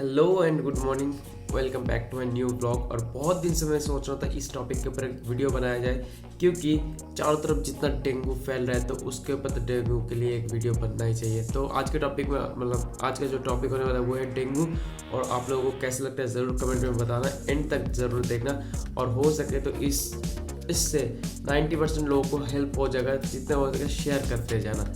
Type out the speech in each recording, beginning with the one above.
Hello and good morning. Welcome back to my new blog. और बहुत दिन से मैं सोच रहा था इस टॉपिक के ऊपर एक वीडियो बनाया जाए, क्योंकि चारों तरफ जितना डेंगू फैल रहा है तो उसके ऊपर तो डेंगू के लिए एक वीडियो बनना ही चाहिए। तो आज के टॉपिक में आज का जो टॉपिक होने वाला है वो है डेंगू। और आप लोगों को कैसे लगता है ज़रूर कमेंट में बताना, एंड तक ज़रूर देखना। और हो सके तो इससे 90% लोगों को हेल्प हो जाएगा, जितना हो सके शेयर करते जाना।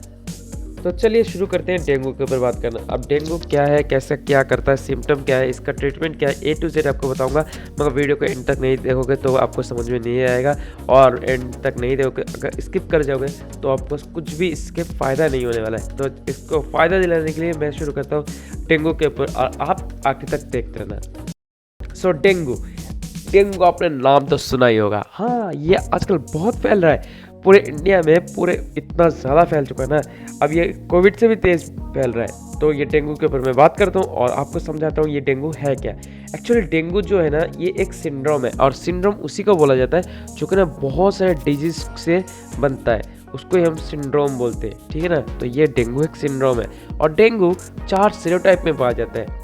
तो चलिए शुरू करते हैं डेंगू के ऊपर बात करना। अब डेंगू क्या है, कैसे क्या करता है, सिम्टम क्या है, इसका ट्रीटमेंट क्या है, ए टू जेड आपको बताऊंगा। मगर वीडियो को एंड तक नहीं देखोगे तो आपको समझ में नहीं आएगा, और एंड तक नहीं देखोगे, अगर स्किप कर जाओगे तो आपको कुछ भी इसके फ़ायदा नहीं होने वाला है। तो इसको फ़ायदा दिलाने के लिए मैं शुरू करता हूँ डेंगू के ऊपर, और आप आखिर तक देखते रहना। सो डेंगू आपने नाम तो सुना ही होगा। हाँ, ये आजकल बहुत फैल रहा है पूरे इंडिया में, पूरे इतना ज़्यादा फैल चुका है ना। अब ये कोविड से भी तेज़ फैल रहा है। तो ये डेंगू के ऊपर मैं बात करता हूँ और आपको समझाता हूँ ये डेंगू है क्या। एक्चुअली डेंगू जो है ना, ये एक सिंड्रोम है, और सिंड्रोम उसी को बोला जाता है जो कि ना बहुत सारे डिजीज से बनता है, उसको ही हम सिंड्रोम बोलते हैं, ठीक है ना। तो ये डेंगू एक सिंड्रोम है, और डेंगू 4 सीरोटाइप में पाया जाता है।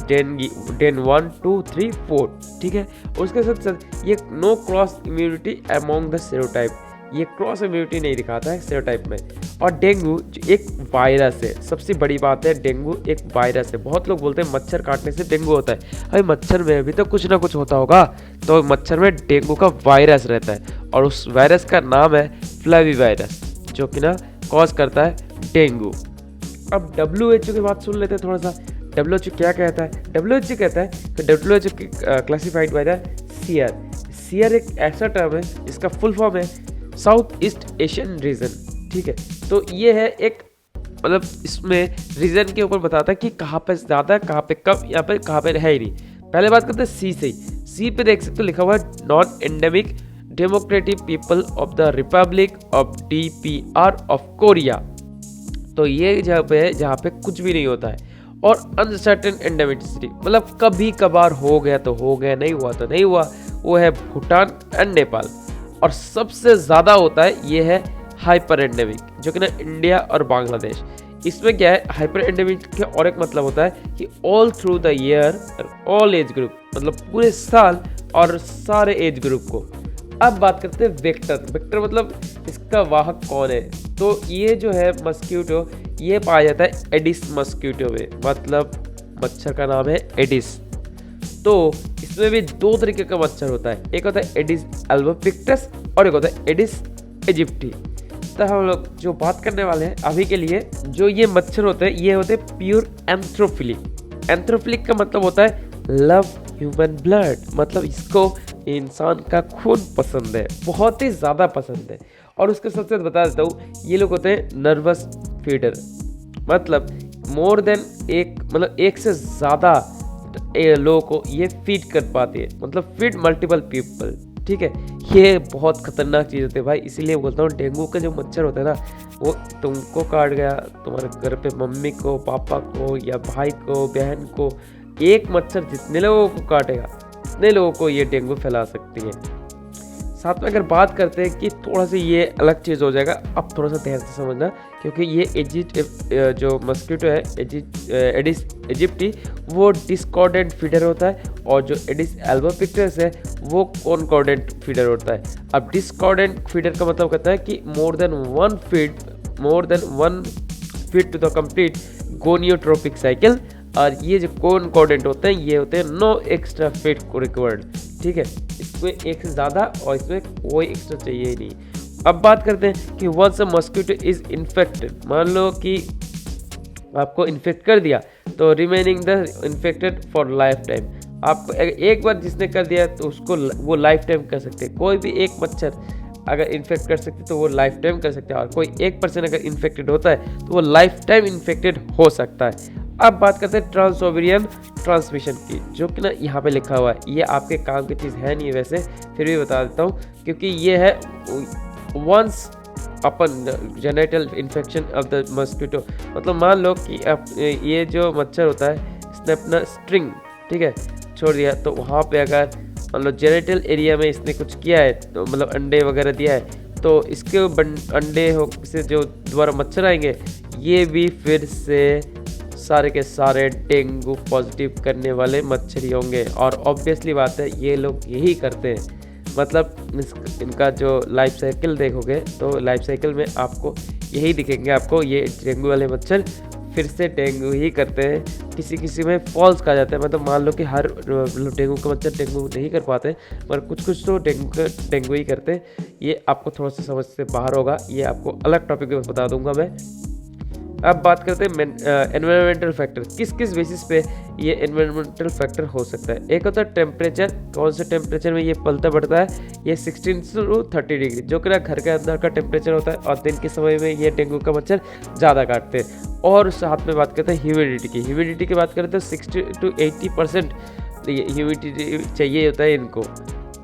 डेन 1, 2, 3, 4, ठीक है। उसके साथ साथ ये no cross immunity among the serotype, ये क्रॉस इम्यूनिटी नहीं दिखाता है सीरोटाइप में। और डेंगू एक वायरस है, सबसे बड़ी बात है, डेंगू एक वायरस है। बहुत लोग बोलते हैं मच्छर काटने से डेंगू होता है। अरे मच्छर में भी तो कुछ ना कुछ होता होगा, तो मच्छर में डेंगू का वायरस रहता है, और उस वायरस का नाम है फ्लैवी वायरस, जो कि ना कॉज करता है डेंगू। अब WHO की बात सुन लेते हैं थोड़ा सा। WHO क्या कहता है? WHO कहता है कि WHO classified by the CR एक ऐसा टर्म है जिसका फुल फॉर्म है साउथ ईस्ट एशियन रीजन, ठीक है। तो ये है एक, मतलब इसमें रीजन के ऊपर बताता है कि कहाँ पे ज़्यादा, कहाँ पे कम, यहाँ पे कहाँ पे है ही नहीं। पहले बात करते हैं सी से। सी पे देख सकते हो लिखा हुआ है non endemic democratic people of the Republic of DPR of Korea. तो ये जहाँ पे है जहाँ पे कुछ भी नहीं होता है। और अनसर्टेन एंडेमिसिटी, मतलब कभी कभार हो गया तो हो गया, नहीं हुआ तो नहीं हुआ, वो है भूटान एंड नेपाल। और सबसे ज़्यादा होता है ये है हाइपर एंडेमिक, जो कि ना इंडिया और बांग्लादेश। इसमें क्या है, हाइपर एंडेमिक का और एक मतलब होता है कि all through the year, all age group, मतलब पूरे साल और सारे एज ग्रुप को। अब बात करते हैं वेक्टर मतलब इसका वाहक कौन है। तो ये जो है मस्क्यूटो, ये पाया जाता है एडिस मस्क्यूटो में, मतलब मच्छर का नाम है एडिस। तो इसमें भी 2 तरीके का मच्छर होता है, एक होता है एडिस एल्बोपिक्टस और एक होता है एडिस इजिप्टी। तो हम लोग जो बात करने वाले हैं अभी के लिए, जो ये मच्छर होते हैं, ये होते हैं प्योर एंथ्रोफिलिक। एंथ्रोफिलिक का मतलब होता है लव ह्यूमन ब्लड, मतलब इसको इंसान का खून पसंद है, बहुत ही ज़्यादा पसंद है। और उसके साथ साथ बता देता हूँ, ये लोग होते हैं नर्वस फीडर, मतलब मोर देन एक से ज़्यादा लोगों को ये फीड कर पाती है, मतलब फीड मल्टीपल पीपल, ठीक है। ये बहुत खतरनाक चीज़ होती है भाई, इसीलिए बोलता हूँ डेंगू का जो मच्छर होता है ना, वो तुमको काट गया, तुम्हारे घर पे मम्मी को, पापा को, या भाई को, बहन को, एक मच्छर जितने लोगों को काटेगा उतने लोगों को ये डेंगू फैला सकती है। साथ में अगर बात करते हैं कि थोड़ा सा ये अलग चीज़ हो जाएगा, अब थोड़ा सा ध्यान से समझना, क्योंकि ये जो मस्किटो है एडिस इजिप्टी, वो डिस्कॉर्डेंट फीडर होता है, और जो एडिस एल्बोपिक्टस है वो कॉनकॉर्डेंट फीडर होता है। अब डिस्कॉर्डेंट फीडर का मतलब कहता है कि more than one feed to the complete gonadotropic cycle. और ये जो कॉनकॉर्डेंट होते हैं, ये होते हैं नो एक्स्ट्रा फीड रिक्वायर्ड, ठीक है। इसमें एक से ज़्यादा और इसमें कोई एक्स्ट्रा चाहिए ही नहीं। अब बात करते हैं कि once a mosquito is infected, मान लो कि आपको इन्फेक्ट कर दिया, तो remaining the infected for lifetime. आपको एक बार जिसने कर दिया तो उसको वो लाइफ टाइम कर सकते हैं। कोई भी एक मच्छर अगर इन्फेक्ट कर सकते तो वो लाइफ टाइम कर सकते हैं, और कोई 1% अगर इन्फेक्टेड होता है तो वो लाइफ टाइम इन्फेक्टेड हो सकता है। अब बात करते हैं ट्रांसओवेरियन ट्रांसमिशन की, जो कि ना यहाँ पे लिखा हुआ है। ये आपके काम की चीज़ है नहीं वैसे, फिर भी बता देता हूँ, क्योंकि ये है once upon genital infection of the mosquito. मतलब मान लो कि ये जो मच्छर होता है, इसने अपना स्ट्रिंग, ठीक है, छोड़ दिया, तो वहाँ पे अगर मान लो जेनेटल एरिया में इसने कुछ किया है, तो मतलब अंडे वगैरह दिया है, तो इसके अंडे से जो दोबारा मच्छर आएंगे, ये भी फिर से सारे के सारे डेंगू पॉजिटिव करने वाले मच्छर ही होंगे। और ऑब्वियसली बात है ये लोग यही करते हैं, मतलब इनका जो लाइफ साइकिल देखोगे तो लाइफ साइकिल में आपको यही दिखेंगे, आपको ये डेंगू वाले मच्छर फिर से डेंगू ही करते हैं। किसी किसी में फॉल्स कहा जाता है, मतलब मान लो कि हर डेंगू का मच्छर डेंगू नहीं कर पाते, मगर कुछ कुछ तो डेंगू ही करते हैं। ये आपको थोड़ा सा समझ से बाहर होगा, ये आपको अलग टॉपिक में बता दूंगा मैं। अब बात करते हैं एनवायरमेंटल फैक्टर, किस किस बेसिस पे ये एनवायरमेंटल फैक्टर हो सकता है। एक होता है टेम्परेचर, कौन से टेम्परेचर में ये पलता बढ़ता है, ये 16 to 30 डिग्री जो कि ना घर के अंदर का टेम्परेचर होता है, और दिन के समय में ये डेंगू का मच्छर ज़्यादा काटते हैं। और साथ में बात करते हैं ह्यूमिडिटी की बात करें तो 60 to 80% ह्यूमिडिटी चाहिए होता है इनको।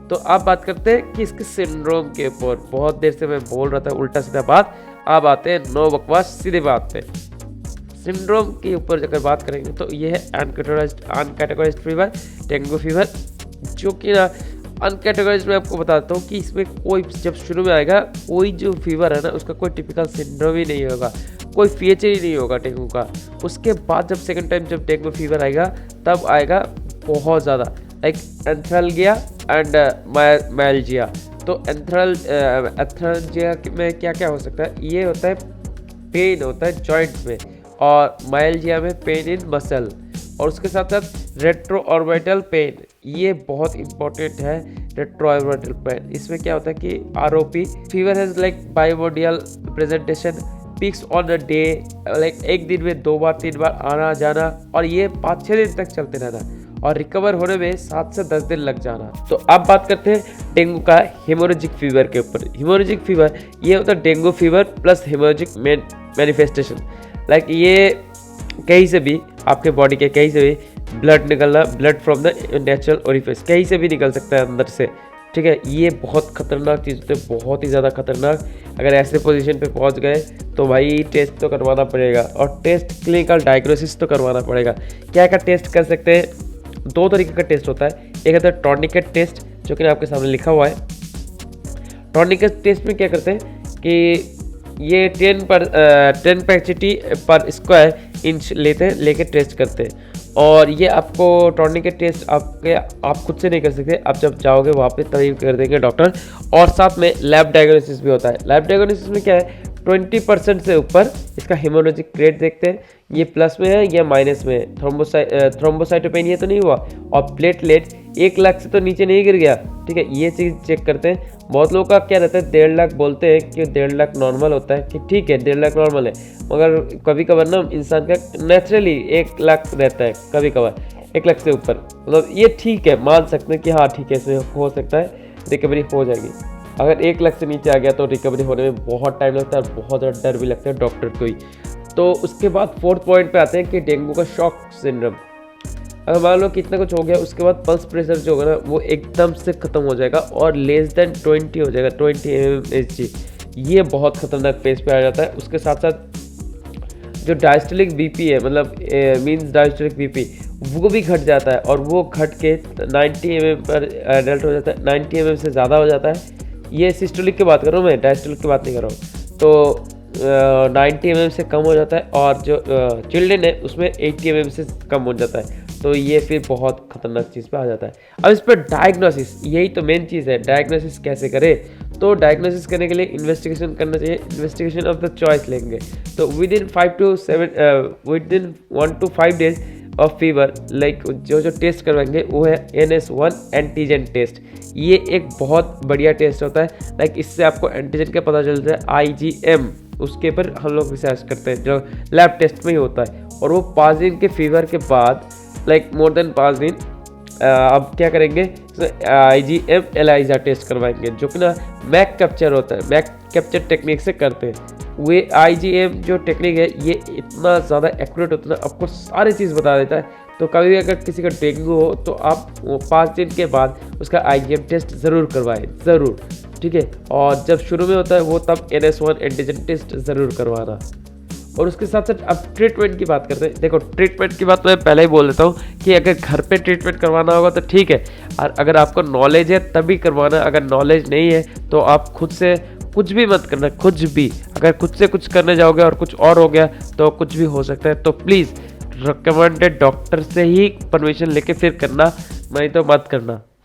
तो आप बात करते हैं कि इसके सिंड्रोम के ऊपर, बहुत देर से मैं बोल रहा था उल्टा सीधा बात, अब आते हैं नो बकवास सीधे बात पे। सिंड्रोम के ऊपर अगर बात करेंगे तो ये है अनकैटेगराइज्ड फीवर, डेंगू फीवर, जो कि ना अनकैटेगराइज्ड में आपको बताता हूँ कि इसमें कोई जब शुरू में आएगा कोई जो फीवर है ना उसका कोई टिपिकल सिंड्रोम ही नहीं होगा, कोई फीचर ही नहीं होगा डेंगू का। उसके बाद जब सेकंड टाइम जब डेंगू फीवर आएगा तब आएगा बहुत ज़्यादा, लाइक एंथ्रेल्जिया एंड माइल्जिया। तो एंथ्रेल्जिया में क्या क्या हो सकता है, ये होता है पेन होता है जॉइंट्स में, और माइल्जिया में पेन इन मसल, और उसके साथ साथ रेट्रो ऑर्बिटल पेन, ये बहुत इंपॉर्टेंट है। रेट्रो ऑर्बिटल पेन, इसमें क्या होता है कि ROP fever has like bimodal presentation, peaks on a day, like एक दिन में 2 बार 3 बार आना जाना, और ये 5-6 दिन तक चलते रहना, और रिकवर होने में 7 से 10 दिन लग जाना। तो अब बात करते हैं डेंगू का हेमोरेजिक फीवर के ऊपर। हेमोरेजिक फीवर ये होता है dengue fever plus haemorrhagic manifestation, like ये कहीं से भी आपके बॉडी के कहीं से भी ब्लड निकलना, blood from the natural orifice, कहीं से भी निकल सकता है अंदर से, ठीक है। ये बहुत खतरनाक चीज़ होती है, बहुत ही ज़्यादा खतरनाक। अगर ऐसे पोजीशन पे पहुंच गए तो भाई टेस्ट तो करवाना पड़ेगा, और टेस्ट क्लिनिकल डायग्नोसिस तो करवाना पड़ेगा। क्या क्या टेस्ट कर सकते हैं, 2 तरीके का टेस्ट होता है। एक होता है टॉर्निकेट टेस्ट, जो कि आपके सामने लिखा हुआ है। टॉर्निकेट टेस्ट में क्या करते हैं कि ये 10 पैचिटी पर स्क्वायर इंच लेके टेस्ट करते हैं, और ये आपको टॉर्निकेट टेस्ट आप खुद से नहीं कर सकते, आप जब जाओगे वहाँ पे तभी कर देंगे डॉक्टर। और साथ में लैब डायग्नोसिस भी होता है। लैब डायग्नोसिस में क्या है, 20% से ऊपर इसका हेमोरेजिक रेट देखते हैं, ये प्लस में है या माइनस में है, थ्रोम्बोसाइटोपेनिया तो नहीं हुआ, और प्लेटलेट 1 लाख से तो नीचे नहीं गिर गया, ठीक है, ये चीज़ चेक करते हैं। बहुत लोगों का क्या रहता है 1.5 लाख बोलते हैं कि 1.5 लाख नॉर्मल होता है, कि ठीक है 1.5 लाख नॉर्मल है, मगर कभी कभार ना इंसान का नेचुरली 1 लाख रहता है, कभी कभार 1 लाख से ऊपर, मतलब ये ठीक है, मान सकते हैं कि हाँ ठीक है इसमें हो सकता है रिकवरी हो जाएगी। अगर 1 लाख से नीचे आ गया तो रिकवरी होने में बहुत टाइम लगता है, और बहुत ज़्यादा डर भी लगता है डॉक्टर को ही। तो उसके बाद 4th पॉइंट पे आते हैं कि डेंगू का शॉक सिंड्रोम। अगर मान लो कितना कुछ हो गया, उसके बाद पल्स प्रेशर जो होगा ना वो एकदम से ख़त्म हो जाएगा, और लेस देन 20 हो जाएगा, 20 mmHg, ये बहुत खतरनाक फेज पे आ जाता है। उसके साथ साथ जो डायस्टोलिक BP है, मतलब मीन्स डायस्टोलिक BP, वो भी घट जाता है, और वो घट के 90 mm पर एडल्ट हो जाता है, 90 mm से ज़्यादा हो जाता है। ये सिस्टोलिक की बात कर रहा हूँ मैं, डायस्टोलिक की बात नहीं कर रहा हूँ। तो 90 mm से कम हो जाता है, और जो चिल्ड्रन है उसमें 80 mm से कम हो जाता है, तो ये फिर बहुत खतरनाक चीज़ पे आ जाता है। अब इस पर डायग्नोसिस, यही तो मेन चीज़ है, डायग्नोसिस कैसे करें। तो डायग्नोसिस करने के लिए इन्वेस्टिगेशन करना चाहिए, इन्वेस्टिगेशन ऑफ द चॉइस लेंगे। तो within 1 to 5 days of fever, like जो टेस्ट करवाएंगे वो है NS1 एंटीजन टेस्ट। ये एक बहुत बढ़िया टेस्ट होता है, लाइक इससे आपको एंटीजन का पता चलता है, IgM, उसके ऊपर हम लोग रिसर्च करते हैं जो लैब टेस्ट में ही होता है। और वो 5 दिन के फीवर के बाद, लाइक मोर देन 5 दिन, अब क्या करेंगे, IgM ELISA टेस्ट करवाएंगे, जो कि ना मैक कैप्चर होता है, मैक कैप्चर टेक्निक से करते हैं। वे IgM जो टेक्निक है ये इतना ज़्यादा एक्यूरेट होता है, आपको सारी चीज़ बता देता है। तो कभी भी अगर किसी का डेंगू हो तो आप 5 दिन के बाद उसका IgM टेस्ट ज़रूर करवाएं, ज़रूर, ठीक है। और जब शुरू में होता है वो तब NS1 एंटीजन टेस्ट ज़रूर करवाना। और उसके साथ साथ अब ट्रीटमेंट की बात करते हैं। देखो ट्रीटमेंट की बात मैं पहले ही बोल देता हूँ कि अगर घर पे ट्रीटमेंट करवाना होगा तो ठीक है, और अगर आपको नॉलेज है तभी करवाना, अगर नॉलेज नहीं है तो आप खुद से कुछ भी मत करना, कुछ भी। अगर खुद से कुछ करने जाओगे और कुछ और हो गया तो कुछ भी हो सकता है। तो प्लीज़ रिकमेंडेड डॉक्टर से ही परमिशन लेके फिर करना, नहीं तो मत करना।